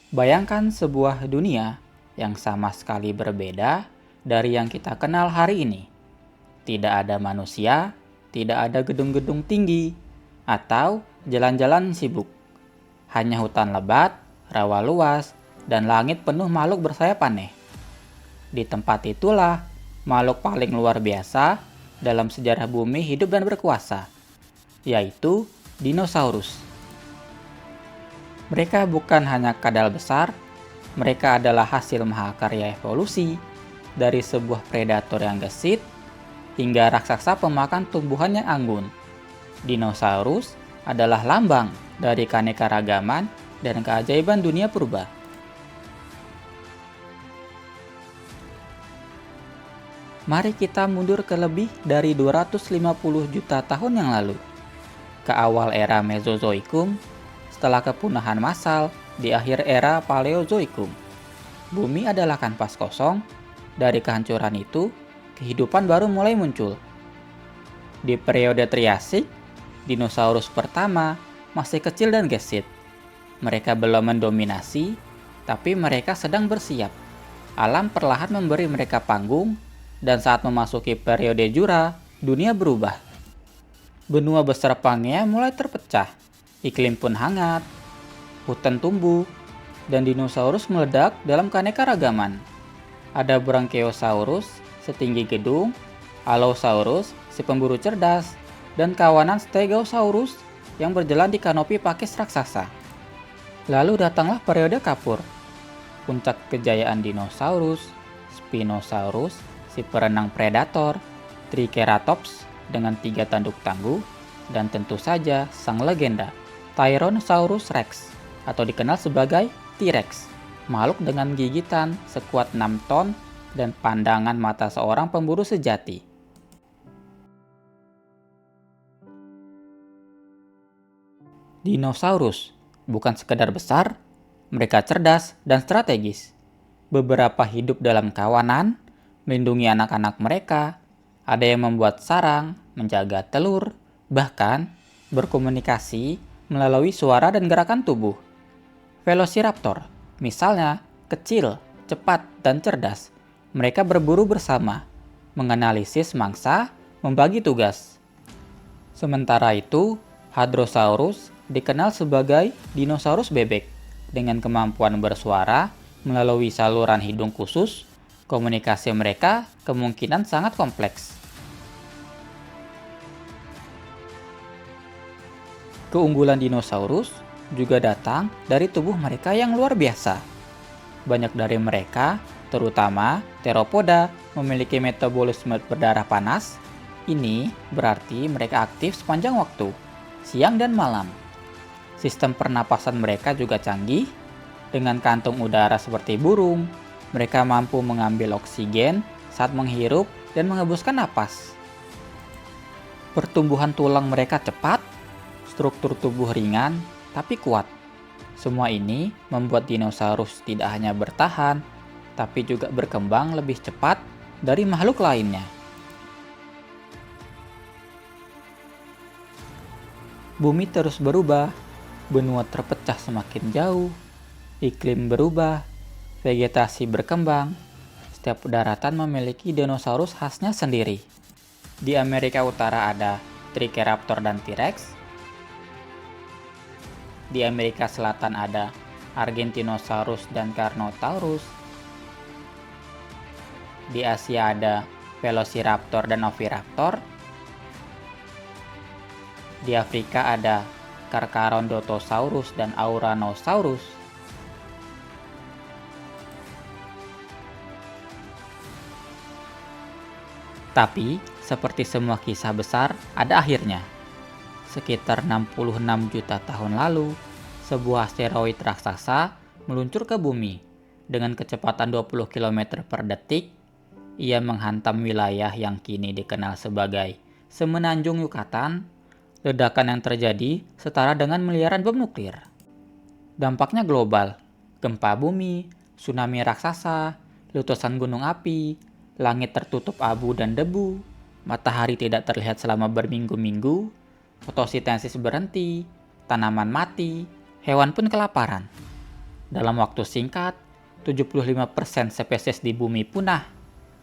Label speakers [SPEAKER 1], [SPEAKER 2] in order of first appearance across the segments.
[SPEAKER 1] Bayangkan sebuah dunia yang sama sekali berbeda dari yang kita kenal hari ini. Tidak ada manusia, tidak ada gedung-gedung tinggi, atau jalan-jalan sibuk. Hanya hutan lebat, rawa luas, dan langit penuh makhluk bersayap aneh. Di tempat itulah makhluk paling luar biasa dalam sejarah bumi hidup dan berkuasa, yaitu dinosaurus. Mereka bukan hanya kadal besar, mereka adalah hasil mahakarya evolusi dari sebuah predator yang gesit hingga raksasa pemakan tumbuhan yang anggun. Dinosaurus adalah lambang dari keanekaragaman dan keajaiban dunia purba. Mari kita mundur ke lebih dari 250 juta tahun yang lalu, ke awal era Mesozoikum, setelah kepunahan massal di akhir era Paleozoikum. Bumi adalah kanvas kosong. Dari kehancuran itu, kehidupan baru mulai muncul. Di periode Triasik, dinosaurus pertama masih kecil dan gesit. Mereka belum mendominasi, tapi mereka sedang bersiap. Alam perlahan memberi mereka panggung, dan saat memasuki periode Jura, dunia berubah. Benua besar Pangea mulai terpecah, iklim pun hangat, hutan tumbuh, dan dinosaurus meledak dalam keanekaragaman. Ada Brachiosaurus setinggi gedung, Allosaurus si pemburu cerdas, dan kawanan Stegosaurus yang berjalan di kanopi pakis raksasa. Lalu datanglah periode Kapur, puncak kejayaan dinosaurus, Spinosaurus si perenang predator, Triceratops dengan 3 tanduk tangguh, dan tentu saja sang legenda, Tyrannosaurus Rex atau dikenal sebagai T-Rex, makhluk dengan gigitan sekuat 6 ton dan pandangan mata seorang pemburu sejati. Dinosaurus bukan sekedar besar, mereka cerdas dan strategis. Beberapa hidup dalam kawanan, melindungi anak-anak mereka, ada yang membuat sarang, menjaga telur, bahkan berkomunikasi melalui suara dan gerakan tubuh. Velociraptor, misalnya, kecil, cepat, dan cerdas. Mereka berburu bersama, menganalisis mangsa, membagi tugas. Sementara itu, Hadrosaurus dikenal sebagai dinosaurus bebek dengan kemampuan bersuara melalui saluran hidung khusus. Komunikasi mereka kemungkinan sangat kompleks. Keunggulan dinosaurus juga datang dari tubuh mereka yang luar biasa. Banyak dari mereka, terutama teropoda, memiliki metabolisme berdarah panas. Ini berarti mereka aktif sepanjang waktu, siang dan malam. Sistem pernapasan mereka juga canggih. Dengan kantung udara seperti burung, mereka mampu mengambil oksigen saat menghirup dan menghembuskan napas. Pertumbuhan tulang mereka cepat, struktur tubuh ringan tapi kuat. Semua ini membuat dinosaurus tidak hanya bertahan, tapi juga berkembang lebih cepat dari makhluk lainnya. Bumi terus berubah, benua terpecah semakin jauh, iklim berubah, vegetasi berkembang. Setiap daratan memiliki dinosaurus khasnya sendiri. Di Amerika Utara ada Triceratops dan T-Rex. Di Amerika Selatan ada Argentinosaurus dan Carnotaurus. Di Asia ada Velociraptor dan Oviraptor. Di Afrika ada Carcharodontosaurus dan Ouranosaurus. Tapi, seperti semua kisah besar, ada akhirnya. Sekitar 66 juta tahun lalu, sebuah asteroid raksasa meluncur ke bumi. Dengan kecepatan 20 km per detik, ia menghantam wilayah yang kini dikenal sebagai Semenanjung Yucatan. Ledakan yang terjadi setara dengan miliaran bom nuklir. Dampaknya global, gempa bumi, tsunami raksasa, letusan gunung api, langit tertutup abu dan debu, matahari tidak terlihat selama berminggu-minggu, fotosintesis berhenti, tanaman mati, hewan pun kelaparan. Dalam waktu singkat, 75% spesies di bumi punah.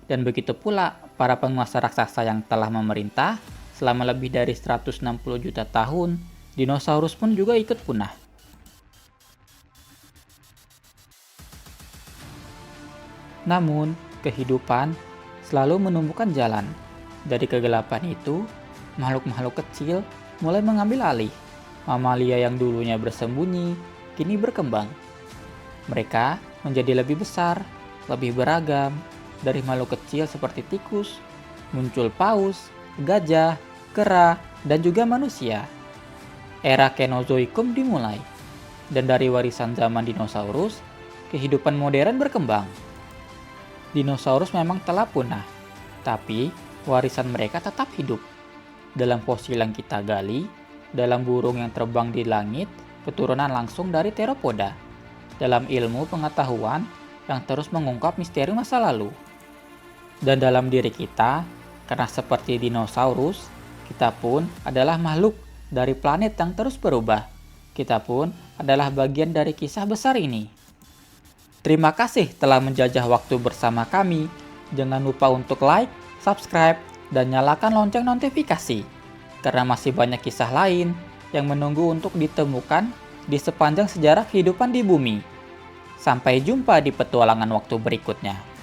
[SPEAKER 1] Dan begitu pula para penguasa raksasa yang telah memerintah selama lebih dari 160 juta tahun, dinosaurus pun juga ikut punah. Namun, kehidupan selalu menumbuhkan jalan. Dari kegelapan itu, makhluk-makhluk kecil mulai mengambil alih. Mamalia yang dulunya bersembunyi, kini berkembang. Mereka menjadi lebih besar, lebih beragam. Dari makhluk kecil seperti tikus, muncul paus, gajah, kera, dan juga manusia. Era Kenozoikum dimulai, dan dari warisan zaman dinosaurus, kehidupan modern berkembang. Dinosaurus memang telah punah, tapi warisan mereka tetap hidup. Dalam fosil yang kita gali, dalam burung yang terbang di langit, keturunan langsung dari teropoda. Dalam ilmu pengetahuan yang terus mengungkap misteri masa lalu. Dan dalam diri kita, karena seperti dinosaurus, kita pun adalah makhluk dari planet yang terus berubah. Kita pun adalah bagian dari kisah besar ini. Terima kasih telah menjajah waktu bersama kami. Jangan lupa untuk like, subscribe, dan nyalakan lonceng notifikasi. Karena masih banyak kisah lain yang menunggu untuk ditemukan di sepanjang sejarah kehidupan di bumi. Sampai jumpa di petualangan waktu berikutnya.